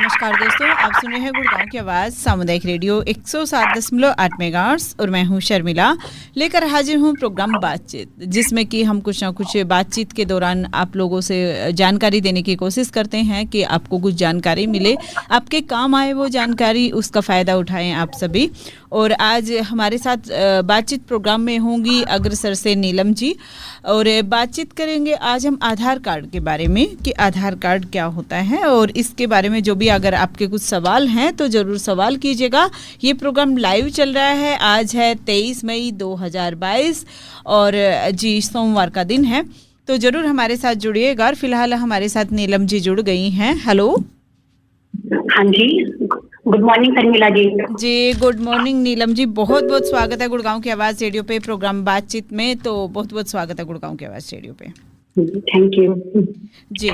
नमस्कार दोस्तों, आप सुन रहे हैं गुड़गांव की आवाज़ सामुदायिक रेडियो 107.8 मेगाहर्ट्ज़ और मैं हूं शर्मिला, लेकर हाजिर हूं प्रोग्राम बातचीत, जिसमें कि हम कुछ ना कुछ बातचीत के दौरान आप लोगों से जानकारी देने की कोशिश करते हैं कि आपको कुछ जानकारी मिले, आपके काम आए वो जानकारी, उसका फ़ायदा उठाएं आप सभी। और आज हमारे साथ बातचीत प्रोग्राम में होंगी अग्रसर से नीलम जी, और बातचीत करेंगे आज हम आधार कार्ड के बारे में कि आधार कार्ड क्या होता है, और इसके बारे में जो भी अगर आपके कुछ सवाल हैं तो ज़रूर सवाल कीजिएगा। ये प्रोग्राम लाइव चल रहा है, आज है 23 मई 2022 और जी सोमवार का दिन है, तो ज़रूर हमारे साथ जुड़िएगा। और फिलहाल हमारे साथ नीलम जी जुड़ गई हैं। हेलो। हाँ जी, गुड मॉर्निंग शर्मिला जी। जी गुड मॉर्निंग नीलम जी, बहुत बहुत स्वागत है गुड़गांव की आवाज़ रेडियो पे प्रोग्राम बातचीत में। तो बहुत बहुत स्वागत है गुड़गांव की आवाज़ रेडियो पे। थैंक यू जी।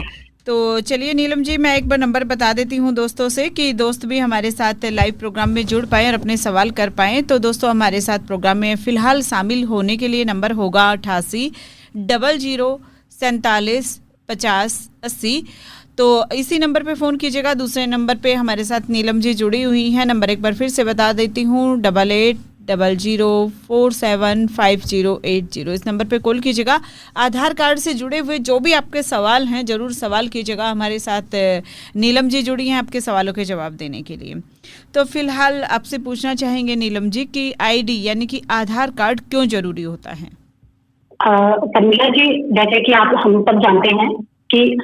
तो चलिए नीलम जी, मैं एक बार नंबर बता देती हूँ दोस्तों से कि दोस्त भी हमारे साथ लाइव प्रोग्राम में जुड़ पाएँ और अपने सवाल कर पाएँ। तो दोस्तों हमारे साथ प्रोग्राम में फ़िलहाल शामिल होने के लिए नंबर होगा 88 00 47 50 80। तो इसी नंबर पे फ़ोन कीजिएगा। दूसरे नंबर पे हमारे साथ नीलम जी जुड़ी हुई हैं, नंबर एक बार फिर से बता देती हूँ 88 00 47 5080। इस नंबर पे कॉल कीजिएगा। आधार कार्ड से जुड़े हुए जो भी आपके सवाल हैं ज़रूर सवाल कीजिएगा। हमारे साथ नीलम जी जुड़ी हैं आपके सवालों के जवाब देने के लिए। तो फिलहाल आपसे पूछना चाहेंगे नीलम जी कि आईडी यानी कि आधार कार्ड क्यों ज़रूरी होता है? शर्मिला जी, जैसे कि आप हम सब जानते हैं कि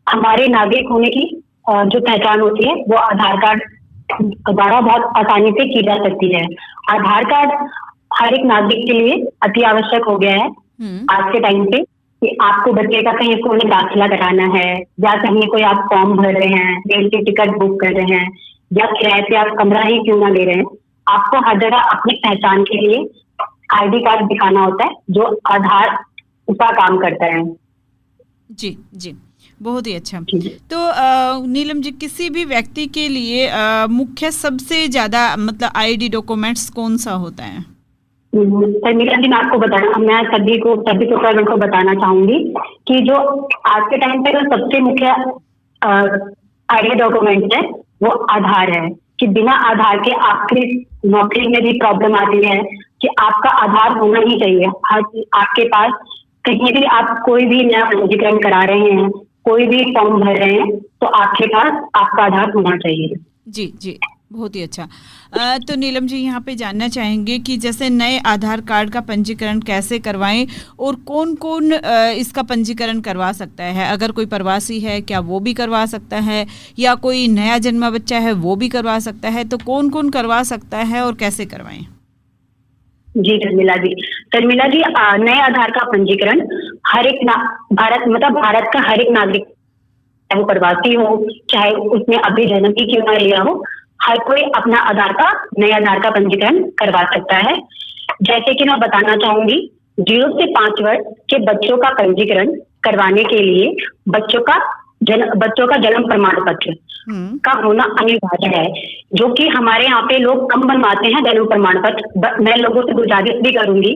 हमारे नागरिक होने की जो पहचान होती है वो आधार कार्ड द्वारा बहुत आसानी से की जा सकती है। आधार कार्ड हर एक नागरिक के लिए अति आवश्यक हो गया है आज के टाइम पे, कि आपको बच्चे का कहीं स्कूल में दाखिला कराना है या कहीं कोई आप फॉर्म भर रहे हैं, रेल की टिकट बुक कर रहे हैं या किराए पे आप कमरा ही क्यों ना ले रहे हैं, आपको हर जगह अपनी पहचान के लिए आईडी कार्ड दिखाना होता है, जो आधार उसका काम करता है। जी जी, बहुत ही अच्छा। तो नीलम जी, किसी भी व्यक्ति के लिए मुख्य सबसे ज्यादा मतलब आईडी डॉक्यूमेंट्स कौन सा होता है? शर्मिला जी, मैं आपको बताना, मैं सभी प्रोग्राम को बताना चाहूंगी कि जो आज के टाइम पे जो सबसे मुख्य आईडी डॉक्यूमेंट है वो आधार है। कि बिना आधार के आपकी नौकरी में भी प्रॉब्लम आती है कि आपका आधार होना ही चाहिए। आपके पास कहीं भी आप कोई भी नया पंजीकरण करा रहे हैं, कोई भी फॉर्म भर रहे हैं, तो आपके पास आपका आधार होना चाहिए। जी जी, बहुत ही अच्छा। तो नीलम जी, यहाँ पे जानना चाहेंगे कि जैसे नए आधार कार्ड का पंजीकरण कैसे करवाएं और कौन कौन इसका पंजीकरण करवा सकता है? अगर कोई प्रवासी है क्या वो भी करवा सकता है, या कोई नया जन्मा बच्चा है वो भी करवा सकता है? तो कौन कौन करवा सकता है और कैसे करवाएं? जी शर्मिला जी, नए आधार का पंजीकरण हर एक भारत का हर एक नागरिक, चाहे वो प्रवासी हो, चाहे उसने अभी जन्म ही क्यों ना लिया हो, हर कोई अपना नए आधार का पंजीकरण करवा सकता है। जैसे कि मैं बताना चाहूंगी, 0 से 5 वर्ष के बच्चों का पंजीकरण करवाने के लिए बच्चों का जन्म प्रमाण पत्र का होना अनिवार्य है, जो कि हमारे यहाँ पे लोग कम बनवाते हैं जन्म प्रमाण पत्र। मैं लोगों से गुजारिश भी करूंगी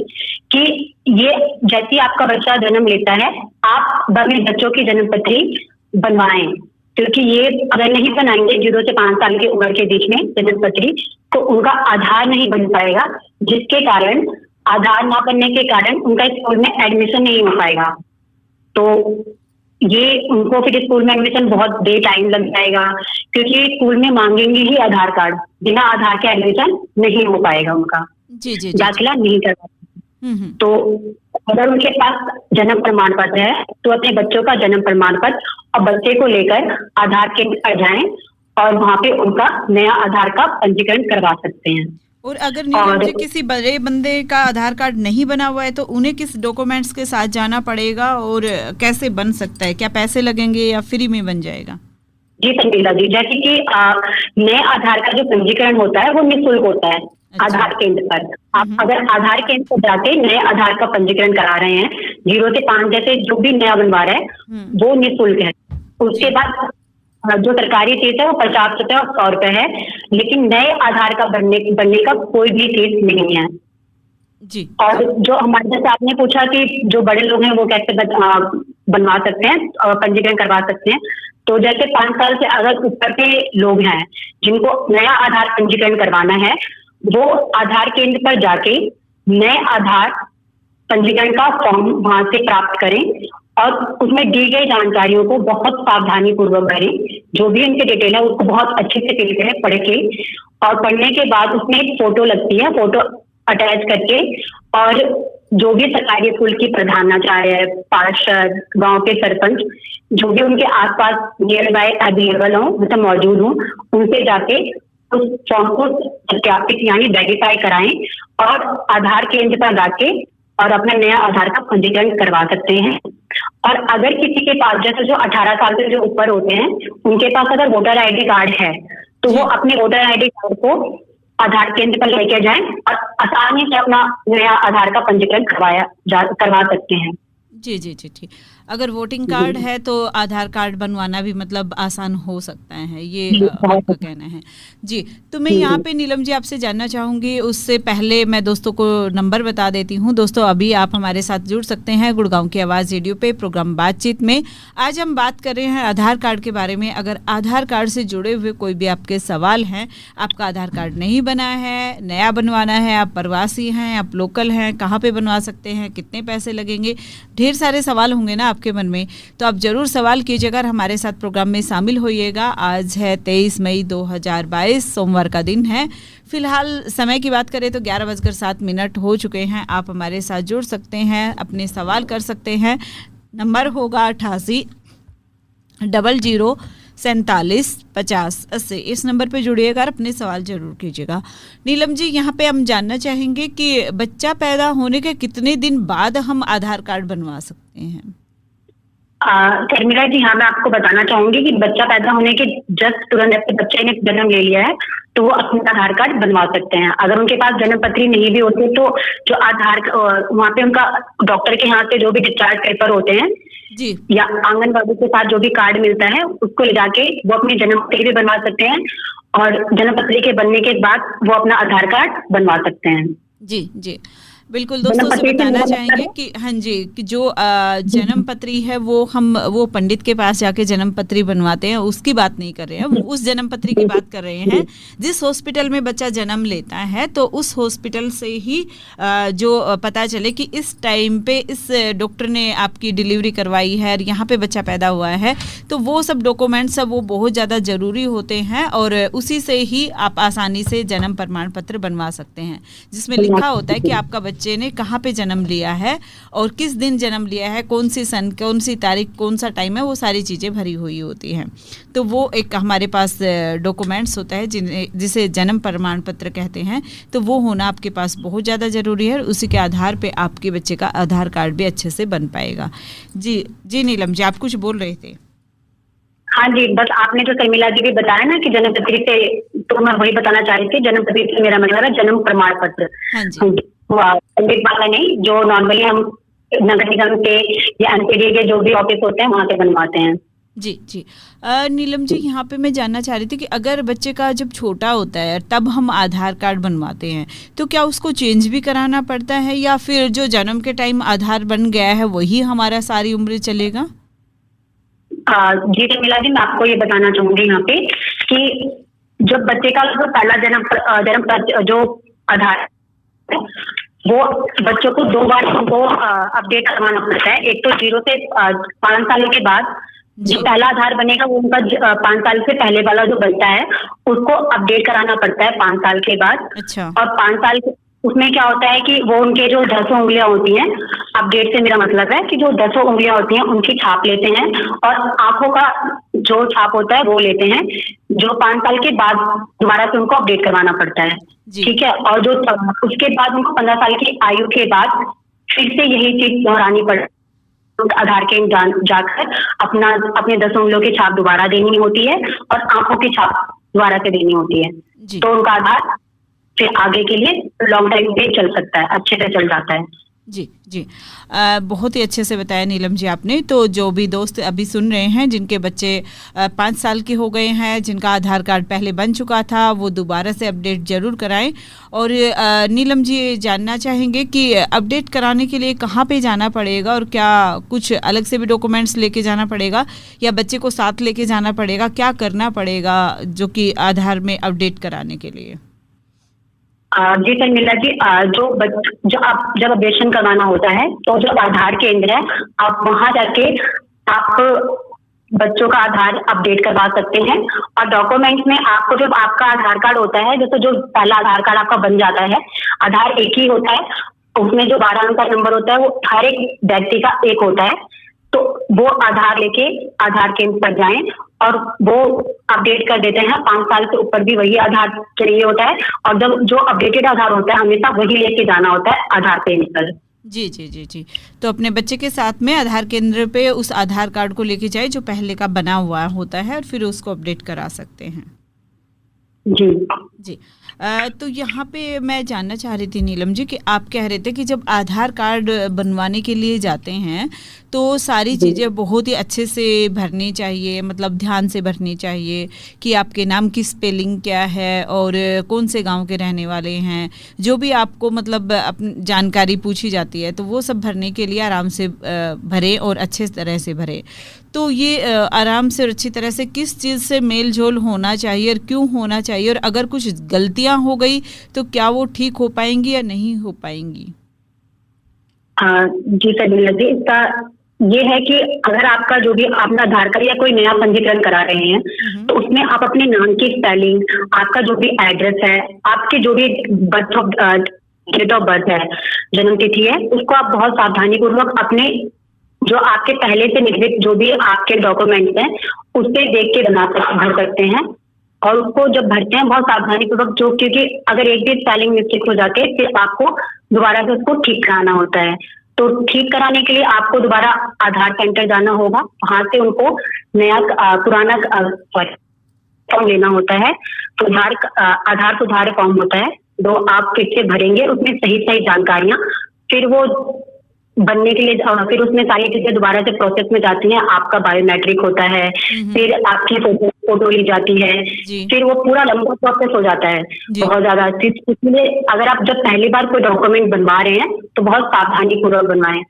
कि ये जैसे आपका बच्चा जन्म लेता है, आप अपने बच्चों की जन्म पत्री बनवाएं, क्योंकि ये अगर नहीं बनाएंगे 0 से 5 साल की उम्र के बीच में जन्म पत्री, तो उनका आधार नहीं बन पाएगा, जिसके कारण आधार ना बनने के कारण उनका स्कूल में एडमिशन नहीं हो पाएगा। तो ये उनको फिर स्कूल में एडमिशन बहुत देर टाइम लग जाएगा, क्योंकि स्कूल में मांगेंगे ही आधार कार्ड, बिना आधार के एडमिशन नहीं हो पाएगा उनका, दाखिला नहीं कर पाएगा। तो अगर उनके पास जन्म प्रमाण पत्र है तो अपने बच्चों का जन्म प्रमाण पत्र और बच्चे को लेकर आधार केंद्र पर जाएं और वहां पे उनका नया आधार का पंजीकरण करवा सकते हैं। और अगर नीलम जी किसी बड़े बंदे का आधार कार्ड नहीं बना हुआ है तो उन्हें किस डॉक्यूमेंट्स के साथ जाना पड़ेगा और कैसे बन सकता है? क्या पैसे लगेंगे या फ्री में बन जाएगा? जी शर्मिला जी, जैसे कि नए आधार का जो पंजीकरण होता है वो निःशुल्क होता है। अच्छा। आधार केंद्र पर आप अगर आधार केंद्र पर जाके नए आधार का पंजीकरण करा रहे हैं, 0 से 5 जैसे जो भी नया बनवा रहा है वो निःशुल्क है। उसके बाद जो सरकारी फीस है वो 50 रुपए और 100 रुपए है, लेकिन नए आधार का बनने का कोई भी फीस नहीं है जी। और जो हमारे जैसे आपने पूछा कि जो बड़े लोग हैं वो कैसे बनवा सकते हैं, पंजीकरण करवा सकते हैं। तो जैसे 5 साल से अगर ऊपर के लोग हैं जिनको नया आधार पंजीकरण करवाना है, वो आधार केंद्र पर जाके नए आधार पंजीकरण का फॉर्म वहां से प्राप्त करें और उसमें दी गई जानकारियों को बहुत सावधानी पूर्वक भरें। जो भी उनके डिटेल है उसको बहुत अच्छे से फिल करें पढ़ के, और पढ़ने के बाद उसमें एक फोटो लगती है, फोटो अटैच करके, और जो भी सरकारी स्कूल की प्रधानाचार्य, पार्षद, गांव के सरपंच, जो भी उनके आसपास नियर बाय अवेलेबल हो, मतलब मौजूद हो, उनसे जाके उस फॉर्म को सत्यापित यानी वेरीफाई कराएं और आधार केंद्र पर जाके और अपना नया आधार का पंजीकरण करवा सकते हैं। और अगर किसी के पास, जैसे जो 18 साल से जो ऊपर होते हैं, उनके पास अगर वोटर आईडी कार्ड है तो वो अपने वोटर आईडी कार्ड को आधार केंद्र पर लेके जाएं और आसानी से अपना नया आधार का पंजीकरण करवा सकते हैं। जी जी जी ठीक। अगर वोटिंग कार्ड है तो आधार कार्ड बनवाना भी मतलब आसान हो सकता है, ये आपका कहना है। जी, तो मैं यहाँ पे नीलम जी आपसे जानना चाहूँगी, उससे पहले मैं दोस्तों को नंबर बता देती हूँ। दोस्तों, अभी आप हमारे साथ जुड़ सकते हैं गुड़गांव की आवाज़ रेडियो पे प्रोग्राम बातचीत में। आज हम बात कर रहे हैं आधार कार्ड के बारे में। अगर आधार कार्ड से जुड़े हुए कोई भी आपके सवाल हैं, आपका आधार कार्ड नहीं बना है, नया बनवाना है, आप प्रवासी हैं, आप लोकल हैं, कहाँ पे बनवा सकते हैं, कितने पैसे लगेंगे, ढेर सारे सवाल होंगे ना आपके मन में, तो आप जरूर सवाल कीजिएगा, हमारे साथ प्रोग्राम में शामिल होइएगा। आज है 23 मई 2022, सोमवार का दिन है। फिलहाल समय की बात करें तो 11:07 हो चुके हैं। आप हमारे साथ जुड़ सकते हैं, अपने सवाल कर सकते हैं। नंबर होगा 8800475080। इस नंबर पे जुड़िएगा और अपने सवाल जरूर कीजिएगा। नीलम जी, यहाँ पे हम जानना चाहेंगे कि बच्चा पैदा होने के कितने दिन बाद हम आधार कार्ड बनवा सकते हैं? शर्मिला जी, हाँ, मैं आपको बताना चाहूंगी कि बच्चा पैदा होने के जस्ट तुरंत जैसे बच्चे ने जन्म ले लिया है तो वो अपना आधार कार्ड बनवा सकते हैं। अगर उनके पास जन्म पत्री नहीं भी होती तो जो आधार वहाँ पे उनका डॉक्टर के हाथ से जो भी डिस्चार्ज पेपर होते हैं जी, या आंगनबाड़ी के साथ जो भी कार्ड मिलता है उसको ले जाके वो अपनी जन्म पत्री भी बनवा सकते हैं, और जन्म पत्री के बनने के बाद वो अपना आधार कार्ड बनवा सकते हैं। जी जी बिल्कुल। दोस्तों से बताना चाहेंगे कि हाँ जी, कि जो जन्म पत्री है वो पंडित के पास जाके जन्म पत्री बनवाते हैं, उसकी बात नहीं कर रहे हैं, उस जन्म पत्री की बात कर रहे हैं जिस हॉस्पिटल में बच्चा जन्म लेता है। तो उस हॉस्पिटल से ही जो पता चले कि इस टाइम पे इस डॉक्टर ने आपकी डिलीवरी करवाई है और यहाँ पे बच्चा पैदा हुआ है, तो वो सब डॉक्यूमेंट्स वो बहुत ज़्यादा ज़रूरी होते हैं, और उसी से ही आप आसानी से जन्म प्रमाण पत्र बनवा सकते हैं, जिसमें लिखा होता है कि आपका बच्चे ने कहाँ पे जन्म लिया है और किस दिन जन्म लिया है, कौन सी सन, कौन सी तारीख, कौन सा टाइम है, वो सारी चीज़ें भरी हुई होती हैं। तो वो एक हमारे पास डॉक्यूमेंट्स होता है जिसे जन्म प्रमाण पत्र कहते हैं। तो वो होना आपके पास बहुत ज़्यादा ज़रूरी है, और उसी के आधार पे आपके बच्चे का आधार कार्ड भी अच्छे से बन पाएगा। जी जी नीलम जी, आप कुछ बोल रहे थे। हाँ जी, बस आपने जो शर्मिला जी भी बताया ना कि जन्म पत्री से, तो मैं वही बताना चाह रही थी। जन्म पत्री से मेरा मतलब है जन्म प्रमाण पत्र। हाँ जी, पंडित वाला नहीं, जो नॉर्मली हम नगर निगम के या एनपीडी के जो भी ऑफिस होते हैं वहां से बनवाते हैं। जी जी। नीलम जी, यहाँ पे मैं जानना चाह रही थी कि अगर बच्चे का जब छोटा होता है तब हम आधार कार्ड बनवाते हैं, तो क्या उसको चेंज भी कराना पड़ता है, या फिर जो जन्म के टाइम आधार बन गया है वही हमारा सारी उम्र चलेगा? जी शर्मिला जी, मैं आपको ये बताना चाहूंगी यहाँ पे कि जब बच्चे का जो पहला जन्म जो आधार है वो बच्चों को 2 बार उनको अपडेट करवाना पड़ता है। एक तो 0 से 5 साल के बाद जो पहला आधार बनेगा वो उनका 5 साल से पहले वाला जो बनता है उसको अपडेट कराना पड़ता है 5 साल के बाद। अच्छा। और 5 साल के उसमें क्या होता है कि वो उनके जो 10 उंगलियां होती हैं, अपडेट से मेरा मतलब है कि जो 10 उंगलियां होती हैं उनकी छाप लेते हैं, और आंखों का जो छाप होता है वो लेते हैं, जो 5 साल के बाद दोबारा से उनको अपडेट करवाना पड़ता है। ठीक है। और जो उसके बाद उनको 15 साल की आयु के बाद फिर से यही चीज दोहरानी पड़ती, आधार केंद्र जाकर अपने 10 उंगलियों की छाप दोबारा देनी होती है और आंखों की छाप दोबारा से देनी होती है। तो उनका आधार फिर आगे के लिए लॉन्ग टाइम पे चल सकता है, अच्छे से चल जाता है। जी जी। बहुत ही अच्छे से बताया नीलम जी आपने। तो जो भी दोस्त अभी सुन रहे हैं जिनके बच्चे 5 साल के हो गए हैं, जिनका आधार कार्ड पहले बन चुका था, वो दोबारा से अपडेट जरूर कराएं। और नीलम जी जानना चाहेंगे कि अपडेट कराने के लिए कहाँ पे जाना पड़ेगा और क्या कुछ अलग से भी डॉक्यूमेंट्स लेके जाना पड़ेगा या बच्चे को साथ लेके जाना पड़ेगा, क्या करना पड़ेगा जो कि आधार में अपडेट कराने के लिए? जी शर्मिला जी, जो आप जब अपडेशन करवाना होता है तो जो आधार केंद्र है, आप वहां जाके आप बच्चों का आधार अपडेट करवा सकते हैं। और डॉक्यूमेंट्स में आपको जब आपका आधार कार्ड होता है, जैसे जो पहला आधार कार्ड आपका बन जाता है, आधार एक ही होता है, उसमें जो 12 अंक का नंबर होता है वो हर एक व्यक्ति का एक होता है। तो वो आधार लेके आधार केंद्र पर जाएं और वो अपडेट कर देते हैं। 5 साल से ऊपर भी वही आधार चाहिए होता है, और जब जो अपडेटेड आधार होता है हमेशा वही लेके जाना होता है आधार केंद्र पर। जी जी जी जी। तो अपने बच्चे के साथ में आधार केंद्र पे उस आधार कार्ड को लेके जाए जो पहले का बना हुआ होता है और फिर उसको अपडेट करा सकते हैं। जी जी। तो यहाँ पे मैं जानना चाह रही थी नीलम जी कि आप कह रहे थे कि जब आधार कार्ड बनवाने के लिए जाते हैं तो सारी चीज़ें बहुत ही अच्छे से भरनी चाहिए, मतलब ध्यान से भरनी चाहिए कि आपके नाम की स्पेलिंग क्या है और कौन से गांव के रहने वाले हैं, जो भी आपको मतलब जानकारी पूछी जाती है तो वो सब भरने के लिए आराम से भरें और अच्छे तरह से भरें। तो ये आराम से और अच्छी तरह से किस चीज़ से मेल जोल होना चाहिए और क्यों होना चाहिए, और अगर कुछ गलतियां हो गई तो क्या वो ठीक हो पाएंगी या नहीं हो पाएंगी? जी शर्मिला जी, इसका ये है कि अगर आपका जो भी अपना आधार कार्ड या कोई नया पंजीकरण करा रहे हैं तो उसमें आप अपने नाम की स्पेलिंग, आपका जो भी एड्रेस है, आपके जो भी डेट ऑफ बर्थ है, जन्म तिथि है, उसको आप बहुत सावधानी पूर्वक अपने जो आपके पहले से निर्मित जो भी आपके डॉक्यूमेंट्स हैं उससे देख के भर सकते हैं। और उसको जब भरते हैं बहुत सावधानी पूर्वक, जो क्योंकि अगर एक भी स्पेलिंग मिस्टेक हो जाके फिर आपको दोबारा से उसको ठीक कराना होता है। तो ठीक कराने के लिए आपको दोबारा आधार सेंटर जाना होगा, वहां से उनको नया पुराना फॉर्म लेना होता है। आधार सुधार फॉर्म होता है, जो आप फिर से भरेंगे, उसमें सही सही जानकारियां, फिर वो बनने के लिए फिर उसमें सारी चीजें दोबारा से प्रोसेस में जाती हैं। आपका बायोमेट्रिक होता है, फिर आपकी फोटो ली जाती है, फिर वो पूरा लंबा प्रोसेस हो जाता है, बहुत ज्यादा। इसलिए अगर आप जब पहली बार कोई डॉक्यूमेंट बनवा रहे हैं तो बहुत सावधानी पूर्वक बनवाएं।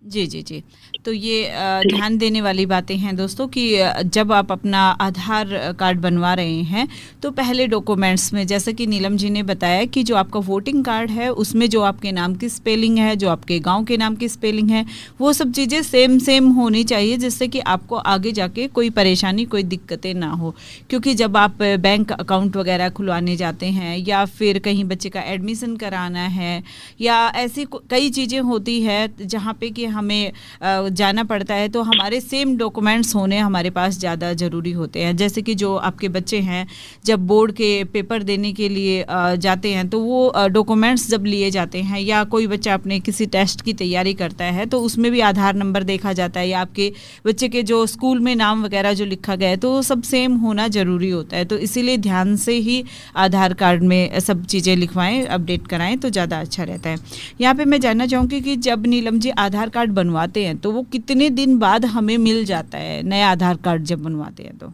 जी जी जी। तो ये ध्यान देने वाली बातें हैं दोस्तों कि जब आप अपना आधार कार्ड बनवा रहे हैं तो पहले डॉक्यूमेंट्स में, जैसे कि नीलम जी ने बताया कि जो आपका वोटिंग कार्ड है उसमें जो आपके नाम की स्पेलिंग है, जो आपके गांव के नाम की स्पेलिंग है, वो सब चीज़ें सेम सेम होनी चाहिए, जिससे कि आपको आगे जाके कोई परेशानी, कोई दिक्कतें ना हो। क्योंकि जब आप बैंक अकाउंट वगैरह खुलवाने जाते हैं या फिर कहीं बच्चे का एडमिशन कराना है या ऐसी कई चीज़ें होती है जहाँ पे कि हमें जाना पड़ता है, तो हमारे सेम डॉक्यूमेंट्स होने हमारे पास ज़्यादा ज़रूरी होते हैं। जैसे कि जो आपके बच्चे हैं जब बोर्ड के पेपर देने के लिए जाते हैं तो वो डॉक्यूमेंट्स जब लिए जाते हैं, या कोई बच्चा अपने किसी टेस्ट की तैयारी करता है तो उसमें भी आधार नंबर देखा जाता है, या आपके बच्चे के जो स्कूल में नाम वगैरह जो लिखा गया है तो वो सब सेम होना ज़रूरी होता है। तो इसीलिए ध्यान से ही आधार कार्ड में सब चीज़ें लिखवाएं, अपडेट कराएं तो ज़्यादा अच्छा रहता है। यहाँ पर मैं जानना चाहूँगी कि जब नीलम जी आधार कार्ड बनवाते हैं तो वो कितने दिन बाद हमें मिल जाता है, नया आधार कार्ड जब बनवाते हैं तो?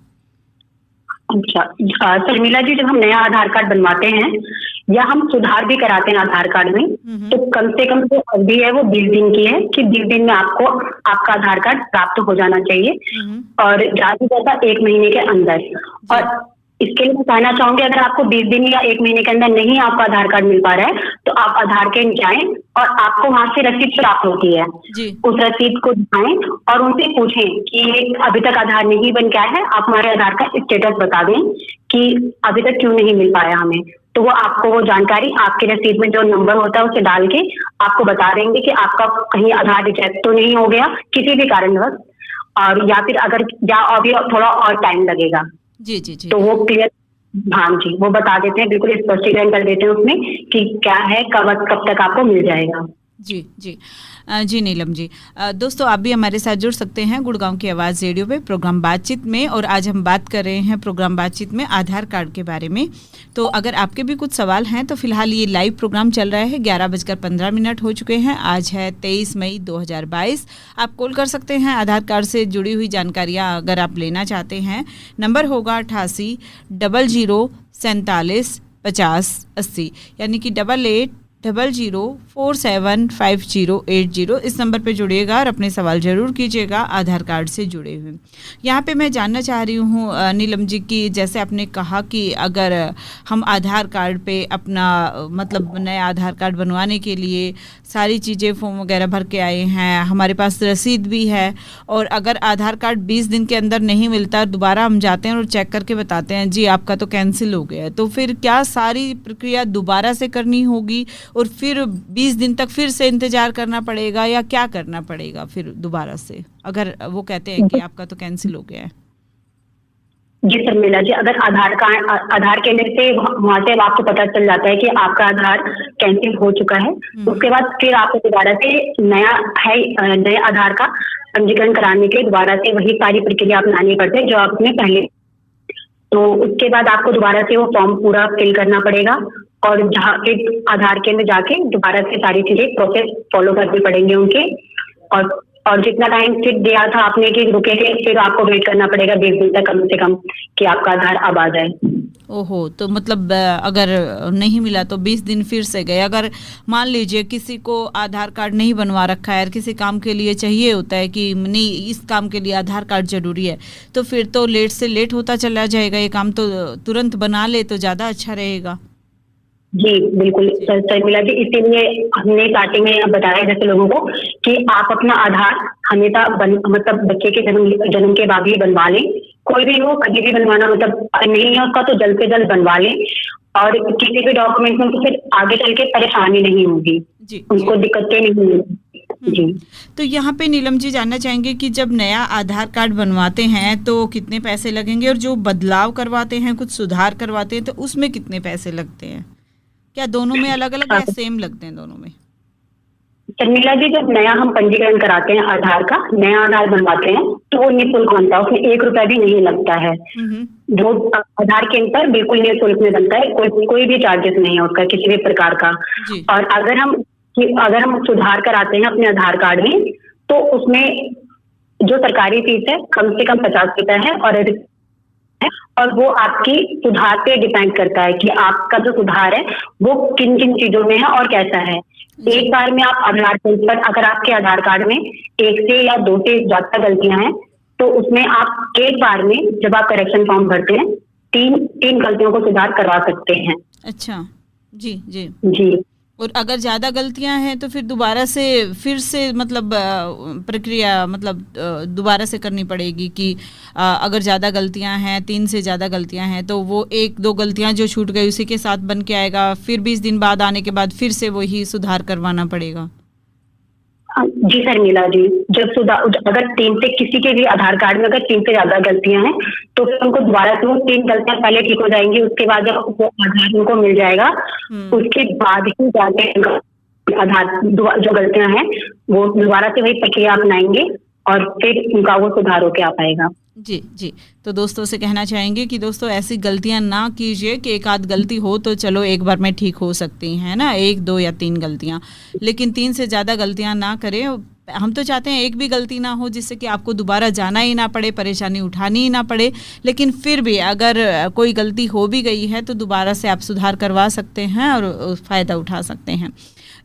अच्छा शर्मिला जी, जब हम नया आधार कार्ड बनवाते हैं या हम सुधार भी कराते हैं आधार कार्ड में, तो कम से कम जो अवधि है वो 20 दिन की है कि 20 दिन में आपको आपका आधार कार्ड प्राप्त हो जाना चाहिए, और ज्यादा से ज्यादा 1 महीने के अंदर। और इसके लिए मैं कहना चाहूंगी, अगर आपको 20 दिन या 1 महीने के अंदर नहीं आपका आधार कार्ड मिल पा रहा है तो आप आधार केंद्र जाएं और आपको वहां से रसीद प्राप्त होती है, उस रसीद को दिखाएं और उनसे पूछें कि अभी तक आधार नहीं बन गया है, आप हमारे आधार का स्टेटस बता दें कि अभी तक क्यों नहीं मिल पाया हमें। तो वो आपको वो जानकारी आपके रसीद में जो नंबर होता है उसे डाल के आपको बता देंगे कि आपका कहीं आधार रिजेक्ट तो नहीं हो गया किसी भी कारणवश, और या फिर अगर अभी थोड़ा और टाइम लगेगा। जी जी जी। तो वो क्लियर, हाँ जी, वो बता देते हैं, बिल्कुल स्पष्टीकरण कर देते हैं उसमें कि क्या है, कब तक आपको मिल जाएगा। जी जी जी नीलम जी, दोस्तों आप भी हमारे साथ जुड़ सकते हैं गुड़गांव की आवाज़ रेडियो पे प्रोग्राम बातचीत में, और आज हम बात कर रहे हैं प्रोग्राम बातचीत में आधार कार्ड के बारे में। तो अगर आपके भी कुछ सवाल हैं तो फिलहाल ये लाइव प्रोग्राम चल रहा है, 11:15 हो चुके हैं। आज है 23 मई 2022। आप कॉल कर सकते हैं आधार कार्ड से जुड़ी हुई जानकारियाँ अगर आप लेना चाहते हैं। नंबर होगा 88 00 47 50 80, यानी कि 8800475080। इस नंबर पे जुड़िएगा और अपने सवाल ज़रूर कीजिएगा आधार कार्ड से जुड़े हुए। यहाँ पे मैं जानना चाह रही हूँ नीलम जी की, जैसे आपने कहा कि अगर हम आधार कार्ड पे अपना मतलब नया आधार कार्ड बनवाने के लिए सारी चीज़ें फॉर्म वगैरह भर के आए हैं, हमारे पास रसीद भी है, और अगर आधार कार्ड 20 दिन के अंदर नहीं मिलता, दोबारा हम जाते हैं और चेक करके बताते हैं जी आपका तो कैंसिल हो गया है, तो फिर क्या सारी प्रक्रिया दोबारा से करनी होगी और फिर 20 दिन तक फिर से इंतजार करना पड़ेगा, या क्या करना पड़ेगा फिर दोबारा से अगर वो कहते हैं कि आपका तो कैंसिल हो गया है? जी शर्मिला जी, अगर आधार केंद्र से वहाँ से आपको पता चल जाता है कि आपका आधार कैंसिल हो चुका है, उसके बाद फिर आपको दोबारा से नए आधार का पंजीकरण कराने के लिए दोबारा से वही सारी प्रक्रिया अपनानी पड़ती है जो आपने पहले। तो उसके बाद आपको दोबारा से वो फॉर्म पूरा फिल करना पड़ेगा, और जहाँ पे आधार केंद्र जाके दोबारा से सारी चीजें प्रोसेस फॉलो करनी पड़ेंगे उनके। और जितना टाइम फिर दिया था आपने कि रुके थे, फिर आपको वेट करना पड़ेगा 20 दिन तक कम से कम कि आपका आधार अब आ जाए। ओहो, तो मतलब अगर नहीं मिला तो 20 दिन फिर से गए। अगर मान लीजिए किसी को आधार कार्ड नहीं बनवा रखा है और किसी काम के लिए चाहिए होता है कि नहीं इस काम के लिए आधार कार्ड जरूरी है, तो फिर तो लेट से लेट होता चला जाएगा ये काम, तो तुरंत बना ले तो ज़्यादा अच्छा रहेगा। जी बिल्कुल शर्मिला जी, इसीलिए हमने स्टार्टिंग में बताया जैसे लोगों को कि आप अपना आधार हमेशा मतलब बच्चे के जन्म के बाद ही बनवा लें। कोई भी हो, कभी भी बनवाना मतलब नहीं है उसका तो जल्द से जल्द बनवा लें, और किसी भी डॉक्यूमेंट में तो फिर आगे चल के परेशानी नहीं होगी, उनको दिक्कतें नहीं होगी। जी, तो यहाँ पे नीलम जी जानना चाहेंगे कि जब नया आधार कार्ड बनवाते हैं तो कितने पैसे लगेंगे, और जो बदलाव करवाते हैं, कुछ सुधार करवाते हैं, तो उसमें कितने पैसे लगते हैं? क्या दोनों में अलग अलग या सेम लगते हैं दोनों में? शर्मिला जी, जब नया हम पंजीकरण कराते हैं आधार का, नया आधार बनवाते हैं तो वो निःशुल्क बनता है, उसमें 1 रुपया भी नहीं लगता है। वो आधार केंद्र पर बिल्कुल निःशुल्क में बनता है, कोई भी चार्जेस नहीं है उसका किसी भी प्रकार का। और अगर हम सुधार कराते हैं अपने आधार कार्ड में, तो उसमें जो सरकारी फीस है कम से कम 50 रुपया है, और वो आपकी सुधार पे डिपेंड करता है कि आपका जो सुधार है वो किन किन चीजों में है और कैसा है। एक बार में आप आधार केंद्र पर अगर आपके आधार कार्ड में 1 से या 2 से ज्यादा गलतियां हैं, तो उसमें आप एक बार में जब आप करेक्शन फॉर्म भरते हैं 3 गलतियों को सुधार करवा सकते हैं। अच्छा, जी जी जी। और अगर ज़्यादा गलतियां हैं तो फिर दोबारा से फिर से मतलब प्रक्रिया मतलब दोबारा से करनी पड़ेगी कि अगर ज़्यादा गलतियां हैं, 3 से ज़्यादा गलतियां हैं, तो वो 1-2 गलतियां जो छूट गई उसी के साथ बन के आएगा, फिर 20 दिन बाद आने के बाद फिर से वही सुधार करवाना पड़ेगा। जी शर्मिला जी, जब अगर 3 से किसी के भी आधार कार्ड में अगर 3 से ज्यादा गलतियां हैं तो फिर उनको दोबारा से वो 3 गलतियां पहले ठीक हो जाएंगी, उसके बाद जब वो आधार उनको मिल जाएगा उसके बाद ही जाके आधार जो गलतियां हैं वो दोबारा से वही प्रक्रिया अपनाएंगे और फिर उनका वो सुधार होके आ पाएगा। जी जी, तो दोस्तों से कहना चाहेंगे कि दोस्तों ऐसी गलतियां ना कीजिए कि एक आध गलती हो तो चलो एक बार में ठीक हो सकती हैं ना, 1, 2 या 3 गलतियां, लेकिन 3 से ज़्यादा गलतियां ना करें। हम तो चाहते हैं एक भी गलती ना हो जिससे कि आपको दोबारा जाना ही ना पड़े, परेशानी उठानी ही ना पड़े, लेकिन फिर भी अगर कोई गलती हो भी गई है तो दोबारा से आप सुधार करवा सकते हैं और फ़ायदा उठा सकते हैं।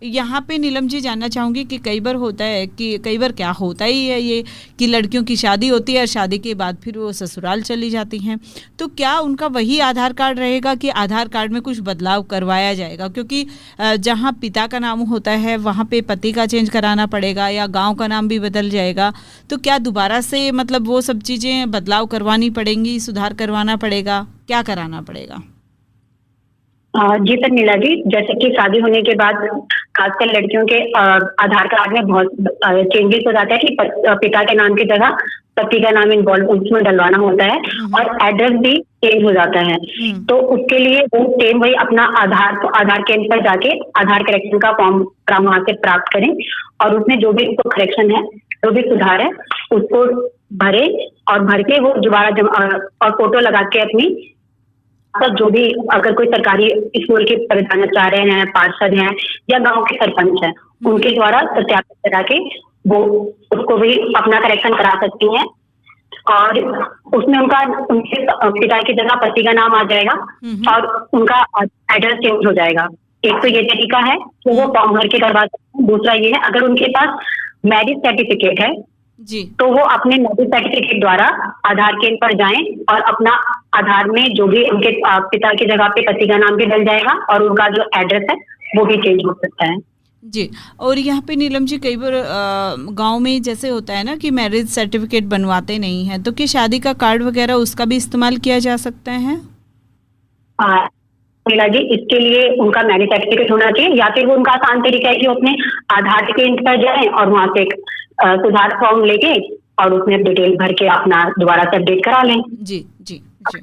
यहाँ पे नीलम जी जानना चाहूँगी कि कई बार क्या होता ही है ये कि लड़कियों की शादी होती है और शादी के बाद फिर वो ससुराल चली जाती हैं, तो क्या उनका वही आधार कार्ड रहेगा कि आधार कार्ड में कुछ बदलाव करवाया जाएगा? क्योंकि जहाँ पिता का नाम होता है वहाँ पे पति का चेंज कराना पड़ेगा या गांव का नाम भी बदल जाएगा, तो क्या दोबारा से मतलब वो सब चीज़ें बदलाव करवानी पड़ेंगी, सुधार करवाना पड़ेगा, क्या कराना पड़ेगा? जी शर्मिला जी, जैसे कि शादी होने के बाद खासकर लड़कियों के आधार कार्ड में बहुत चेंजेस हो जाता है कि पिता के नाम की जगह पति का नाम इन्वॉल्व उसमें डलवाना होता है, और एड्रेस भी चेंज हो जाता है। तो उसके लिए वो सेम वही अपना आधार केंद्र पर जाके आधार करेक्शन का फॉर्म वहां से प्राप्त करें और उसमें जो भी उनको करेक्शन है, जो भी सुधार है, उसको भरे और भर के वो दोबारा और फोटो लगा के अपनी जो भी अगर कोई सरकारी स्कूल के प्रधानाचार्य हैं, पार्षद हैं या गांव के सरपंच हैं, उनके द्वारा सत्यापित करा के वो उसको भी अपना करेक्शन करा सकती हैं और उसमें उनके पिता की जगह पति का नाम आ जाएगा और उनका एड्रेस चेंज हो जाएगा। एक तो ये तरीका है कि वो फॉर्म भर के करवा सकते हैं। दूसरा ये है अगर उनके पास मैरिज सर्टिफिकेट है जी, तो वो अपने मैरिज सर्टिफिकेट द्वारा आधार केंद्र पर जाएं और अपना आधार में जो भी उनके पिता की जगह पे पति का नाम भी डल जाएगा और उनका जो एड्रेस है वो भी चेंज हो सकता है। जी, और यहाँ पे नीलम जी कई बार गांव में जैसे होता है ना कि मैरिज सर्टिफिकेट बनवाते नहीं हैं, तो क्या शादी का कार्ड वगैरह उसका भी इस्तेमाल किया जा सकता है? मीला जी, इसके लिए उनका मैरिज सर्टिफिकेट होना चाहिए या फिर वो उनका आसान तरीका है कि वो अपने आधार केंद्र पर जाएं और वहां से एक सुधार फॉर्म लेके और उसमें डिटेल भर के अपना दोबारा से अपडेट करा लें। जी जी जी।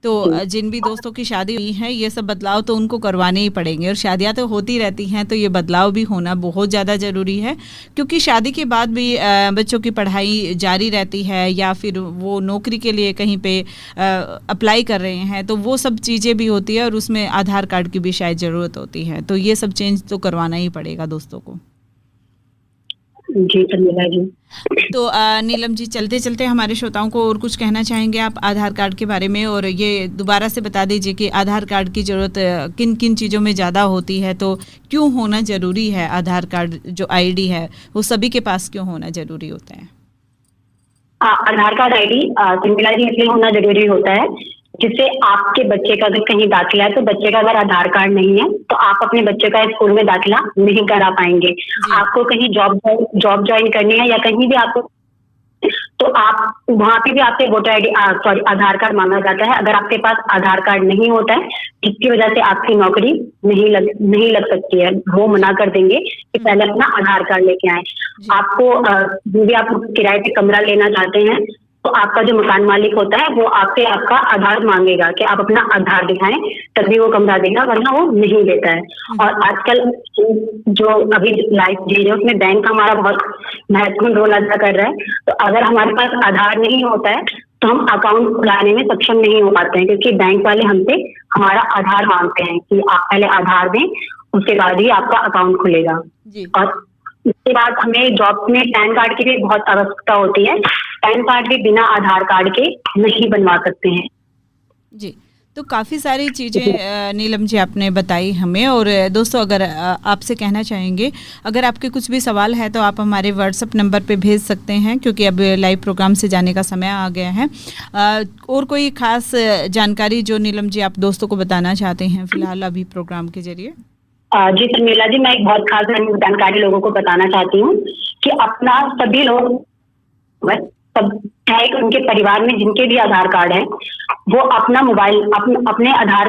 तो जिन भी दोस्तों की शादी हुई है ये सब बदलाव तो उनको करवाने ही पड़ेंगे और शादियां तो होती रहती हैं, तो ये बदलाव भी होना बहुत ज़्यादा ज़रूरी है क्योंकि शादी के बाद भी बच्चों की पढ़ाई जारी रहती है या फिर वो नौकरी के लिए कहीं पे अप्लाई कर रहे हैं, तो वो सब चीज़ें भी होती है और उसमें आधार कार्ड की भी शायद ज़रूरत होती है, तो ये सब चेंज तो करवाना ही पड़ेगा दोस्तों को। जी शर्मिला जी। तो नीलम जी, चलते चलते हमारे श्रोताओं को और कुछ कहना चाहेंगे आप आधार कार्ड के बारे में, और ये दोबारा से बता दीजिए कि आधार कार्ड की ज़रूरत किन किन चीज़ों में ज़्यादा होती है, तो क्यों होना ज़रूरी है आधार कार्ड जो आईडी है वो सभी के पास क्यों होना ज़रूरी होता है? आधार कार्ड आईडी शर्मिला जी इसलिए होना जरूरी होता है जिससे आपके बच्चे का अगर कहीं दाखिला है तो बच्चे का अगर आधार कार्ड नहीं है तो आप अपने बच्चे का स्कूल में दाखिला नहीं करा पाएंगे। आपको कहीं जॉब ज्वाइन करनी है या कहीं भी आपको, तो आप वहां पे भी आपसे वोटर आईडी आधार कार्ड मांगा जाता है। अगर आपके पास आधार कार्ड नहीं होता है जिसकी वजह से आपकी नौकरी नहीं लग सकती है, वो मना कर देंगे कि पहले अपना आधार कार्ड लेके आए। आपको जो भी आप किराए पे कमरा लेना चाहते हैं तो आपका जो मकान मालिक होता है वो आपसे आपका आधार मांगेगा कि आप अपना आधार दिखाएं तभी वो कमरा देगा, वरना वो नहीं देता है। और आजकल जो अभी लाइफ जी रहे हैं उसमें बैंक का हमारा बहुत महत्वपूर्ण रोल अदा कर रहा है। तो अगर हमारे पास आधार नहीं होता है तो हम अकाउंट खुलाने में सक्षम नहीं हो पाते हैं क्योंकि बैंक वाले हमसे हमारा आधार मांगते हैं कि आप पहले आधार दें, उसके बाद ही आपका अकाउंट खुलेगा। और इसके बाद हमें जॉब में पैन कार्ड की भी बहुत आवश्यकता होती है। पैन कार्ड भी बिना आधार कार्ड के नहीं बनवा सकते हैं। जी, तो काफ़ी सारी चीज़ें नीलम जी आपने बताई हमें। और दोस्तों अगर आपसे कहना चाहेंगे, अगर आपके कुछ भी सवाल है तो आप हमारे व्हाट्सएप नंबर पे भेज सकते हैं क्योंकि अब लाइव प्रोग्राम से जाने का समय आ गया है। और कोई ख़ास जानकारी जो नीलम जी आप दोस्तों को बताना चाहते हैं फ़िलहाल अभी प्रोग्राम के जरिए? जी शर्मिला जी, मैं एक बहुत खास जानकारी लोगों को बताना चाहती हूँ कि अपना सभी लोग चाहे उनके परिवार में जिनके भी आधार कार्ड है वो अपना मोबाइल अपने आधार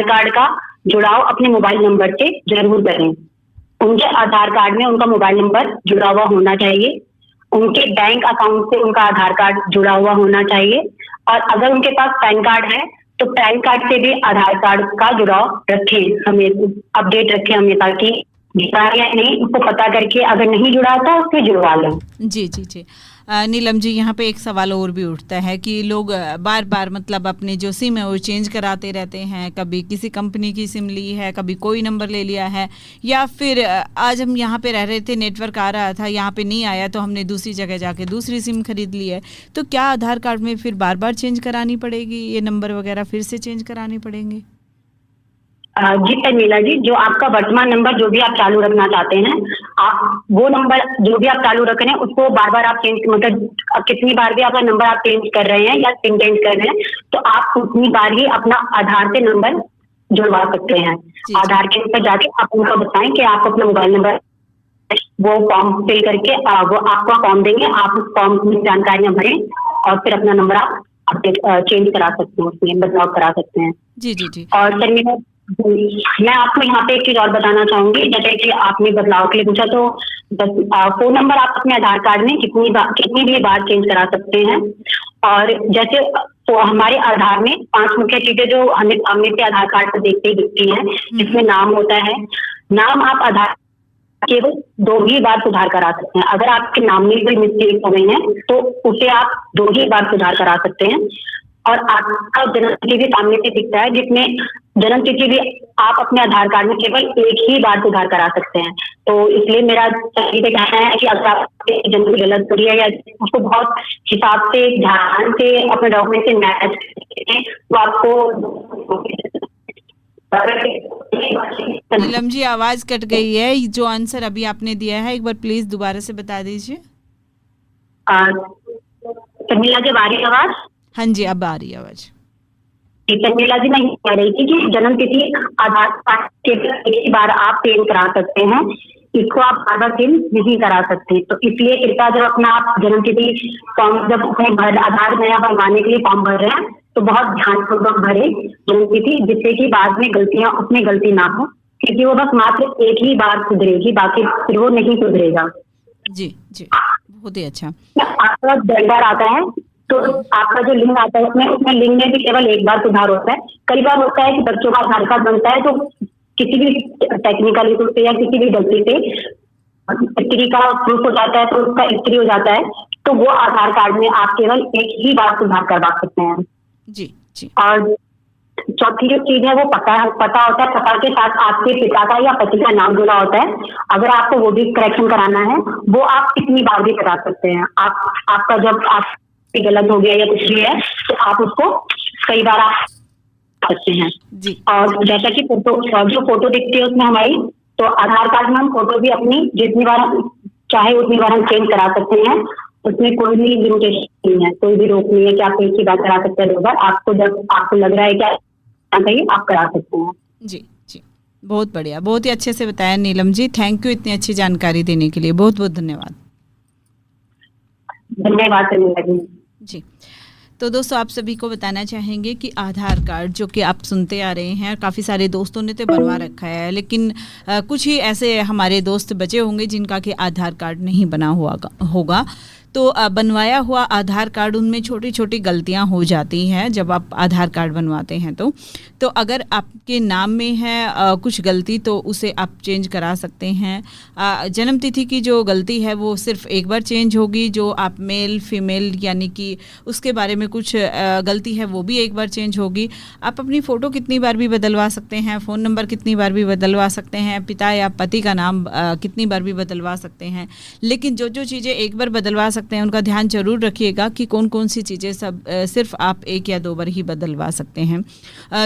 कार्ड का जुड़ाव अपने मोबाइल नंबर से जरूर करें। उनके आधार कार्ड में उनका मोबाइल नंबर जुड़ा हुआ होना चाहिए, उनके बैंक अकाउंट से उनका आधार कार्ड जुड़ा हुआ होना चाहिए, और अगर उनके पास पैन कार्ड है तो पैन कार्ड से भी आधार कार्ड का जुड़ाव रखें, हमें अपडेट रखें हमें, ताकि जुड़ा या नहीं उसको पता करके अगर नहीं जुड़ा था उससे जुड़वा लें। जी जी जी। नीलम जी, यहाँ पे एक सवाल और भी उठता है कि लोग बार बार मतलब अपने जो सिम है वो चेंज कराते रहते हैं, कभी किसी कंपनी की सिम ली है, कभी कोई नंबर ले लिया है, या फिर आज हम यहाँ पे रह रहे थे, नेटवर्क आ रहा था, यहाँ पे नहीं आया तो हमने दूसरी जगह जाके दूसरी सिम खरीद ली है। तो क्या आधार कार्ड में फिर बार बार चेंज करानी पड़ेगी, ये नंबर वगैरह फिर से चेंज कराने पड़ेंगे? जी शर्मिला जी, जो आपका वर्तमान नंबर जो भी आप चालू रखना चाहते हैं, आप वो नंबर जो भी आप चालू रख रहे हैं उसको बार बार आप चेंज, मतलब कितनी बार भी आपका नंबर आप चेंज कर रहे हैं या सिम चेंज कर रहे हैं तो आप उतनी बार ही अपना आधार से नंबर जुड़वा सकते हैं। आधार केंद्र पर जाके आप उनको बताएं कि आप अपना मोबाइल नंबर, वो फॉर्म फिल करके वो आपका फॉर्म देंगे, आप उस फॉर्म में जानकारियां भरें और फिर अपना नंबर आप चेंज करा सकते हैं, उसमें बदलाव करा सकते हैं। जी जी जी। और शर्मिला मैं आपको यहाँ पे एक चीज और बताना चाहूंगी, जैसे कि आपने बदलाव के लिए पूछा तो फोन नंबर आप अपने आधार कार्ड में कितनी भी बार चेंज करा सकते हैं। और जैसे तो हमारे आधार में 5 मुख्य चीजें जो हमें सामने से आधार कार्ड पर देखते ही दिखती हैं, जिसमें नाम होता है। नाम आप आधार केवल 2 ही बार सुधार करा सकते हैं। अगर आपके नाम में कोई मिस्टेक हो गई है तो उसे आप 2 ही बार सुधार करा सकते हैं। और आपका जन्म तिथि भी सामने से दिखता है, जिसमें जन्म तिथि भी आप अपने आधार कार्ड में केवल 1 ही बार सुधार करा सकते हैं। तो इसलिए मेरा सभी से कहना है कि अगर आपके जन्म की गलत हो रही है या उसको बहुत हिसाब से ध्यान से अपने डॉक्यूमेंट से मैच करते हैं तो आपको। नीलम जी, आवाज कट गई है। जो आंसर अभी आपने दिया है एक बार प्लीज दोबारा से बता दीजिए। शर्मिला जी, आ रही है आवाज? हाँ जी, अब आ रही है आवाज। शर्मिला जी, मैं ये कह रही थी कि जन्म तिथि आधार कार्ड के एक ही बार आप चेंज करा सकते हैं, इसको आप बार बार चेंज नहीं करा सकते। तो इसलिए कृपया जब अपना आप जन्म तिथि फॉर्म जब आधार नया बनवाने के लिए फॉर्म भर रहे हैं तो बहुत ध्यानपूर्वक भरे जन्म तिथि, जिससे कि बाद में गलतियां उसमें गलती ना हो, क्योंकि वो बस मात्र 1 ही बार सुधरेगी, बाकी फिर वो नहीं सुधरेगा। जी जी, बहुत ही अच्छा। आपका जेंडर आता है तो आपका जो लिंग आता है उसमें लिंग में भी केवल 1 बार सुधार होता है। कई बार होता है कि बच्चों का आधार कार्ड बनता है तो किसी भी टेक्निकल इशू से या किसी भी गलती से स्त्री का प्रूफ हो जाता है तो उसका स्त्री हो जाता है, तो वो आधार कार्ड में आप केवल 1 ही बार सुधार करवा सकते हैं। जी जी। और चौथी जो चीज है वो पता होता है। पता के साथ आपके पिता का या पति का नाम जुड़ा होता है। अगर आपको वो भी करेक्शन कराना है वो आप कितनी बार भी करा सकते हैं। आपका जब आप गलत हो गया या कुछ भी है तो आप उसको कई बार आप सकते हैं जी। और जैसा कि जो फोटो दिखती है उसमें हमारी, तो आधार कार्ड में हम फोटो भी अपनी जितनी बार चाहे उतनी बार हम चेंज करा सकते हैं। उसमें कोई भी लिमिटेशन नहीं है, कोई भी रोक नहीं है कि आप एक ही बार करा सकते हैं 2 बार। आपको जब आपको लग रहा है कि आप करा सकते हैं। जी जी, बहुत बढ़िया, बहुत ही अच्छे से बताया नीलम जी। थैंक यू इतनी अच्छी जानकारी देने के लिए, बहुत बहुत धन्यवाद। धन्यवाद जी। तो दोस्तों, आप सभी को बताना चाहेंगे कि आधार कार्ड जो कि आप सुनते आ रहे हैं, काफ़ी सारे दोस्तों ने तो बनवा रखा है, लेकिन कुछ ही ऐसे हमारे दोस्त बचे होंगे जिनका कि आधार कार्ड नहीं बना हुआ होगा। तो बनवाया हुआ आधार कार्ड, उनमें छोटी छोटी गलतियां हो जाती हैं जब आप आधार कार्ड बनवाते हैं। तो अगर आपके नाम में है कुछ गलती तो उसे आप चेंज करा सकते हैं। जन्म तिथि की जो गलती है वो सिर्फ 1 बार चेंज होगी। जो आप मेल फीमेल यानी कि उसके बारे में कुछ गलती है वो भी 1 बार चेंज होगी। आप अपनी फ़ोटो कितनी बार भी बदलवा सकते हैं, फ़ोन नंबर कितनी बार भी बदलवा सकते हैं, पिता या पति का नाम कितनी बार भी बदलवा सकते हैं। लेकिन जो चीज़ें 1 बार बदलवा सकते हैं उनका ध्यान जरूर रखिएगा कि कौन कौन सी चीज़ें सिर्फ आप 1 या 2 बार ही बदलवा सकते हैं।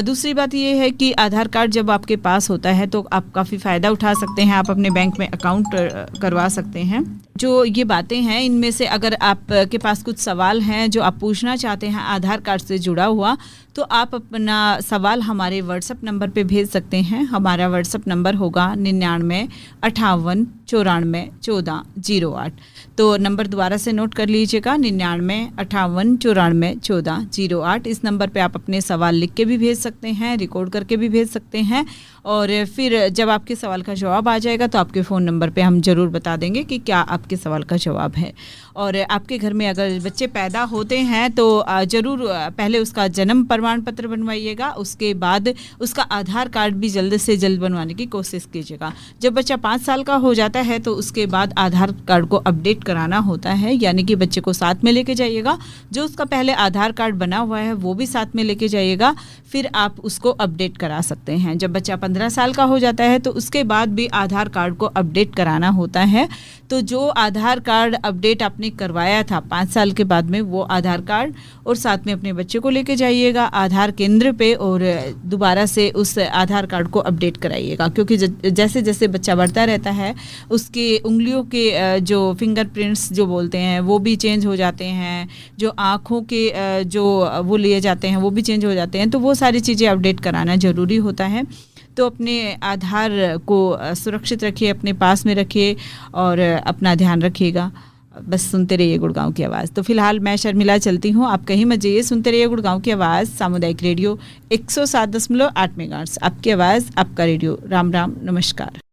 दूसरी बात ये है कि आधार कार्ड जब आपके पास होता है तो आप काफ़ी फ़ायदा उठा सकते हैं। आप अपने बैंक में अकाउंट करवा सकते हैं। जो ये बातें हैं इनमें से अगर आपके पास कुछ सवाल हैं जो आप पूछना चाहते हैं आधार कार्ड से जुड़ा हुआ, तो आप अपना सवाल हमारे व्हाट्सएप नंबर पे भेज सकते हैं। हमारा व्हाट्सएप नंबर होगा 99 58 94 14 08। तो नंबर दोबारा से नोट कर लीजिएगा, 99 58 94 14 08। इस नंबर पे आप अपने सवाल लिख के भी भेज सकते हैं, रिकॉर्ड करके भी भेज सकते हैं, और फिर जब आपके सवाल का जवाब आ जाएगा तो आपके फ़ोन नंबर पे हम ज़रूर बता देंगे कि क्या आपके सवाल का जवाब है। और आपके घर में अगर बच्चे पैदा होते हैं तो ज़रूर पहले उसका जन्म प्रमाण पत्र बनवाइएगा, उसके बाद उसका आधार कार्ड भी जल्द से जल्द बनवाने की कोशिश कीजिएगा। जब बच्चा 5 साल का हो जाता है तो उसके बाद आधार कार्ड को अपडेट कराना होता है, यानी कि बच्चे को साथ में लेके जाइएगा। जो उसका पहले आधार कार्ड बना हुआ है वो भी साथ में लेके जाइएगा, फिर आप उसको अपडेट करा सकते हैं। जब बच्चा 15 साल का हो जाता है तो उसके बाद भी आधार कार्ड को अपडेट कराना होता है। तो जो आधार कार्ड अपडेट आपने करवाया था 5 साल के बाद में, वो आधार कार्ड और साथ में अपने बच्चे को लेके जाइएगा आधार केंद्र पे और दोबारा से उस आधार कार्ड को अपडेट कराइएगा, क्योंकि जैसे जैसे बच्चा बढ़ता रहता है उसके उंगलियों के जो फिंगरप्रिंट्स जो बोलते हैं वो भी चेंज हो जाते हैं, जो आँखों के जो वो लिए जाते हैं वो भी चेंज हो जाते हैं। तो वो सारी चीज़ें अपडेट कराना ज़रूरी होता है। तो अपने आधार को सुरक्षित रखिए, अपने पास में रखिए और अपना ध्यान रखिएगा। बस सुनते रहिए गुड़गांव की आवाज़। तो फिलहाल मैं शर्मिला चलती हूँ, आप कहीं मत जाइए, सुनते रहिए गुड़गांव की आवाज़, सामुदायिक रेडियो 107.8 मेगाहर्ट्ज़। आपकी आवाज़, आपका रेडियो। राम राम, नमस्कार।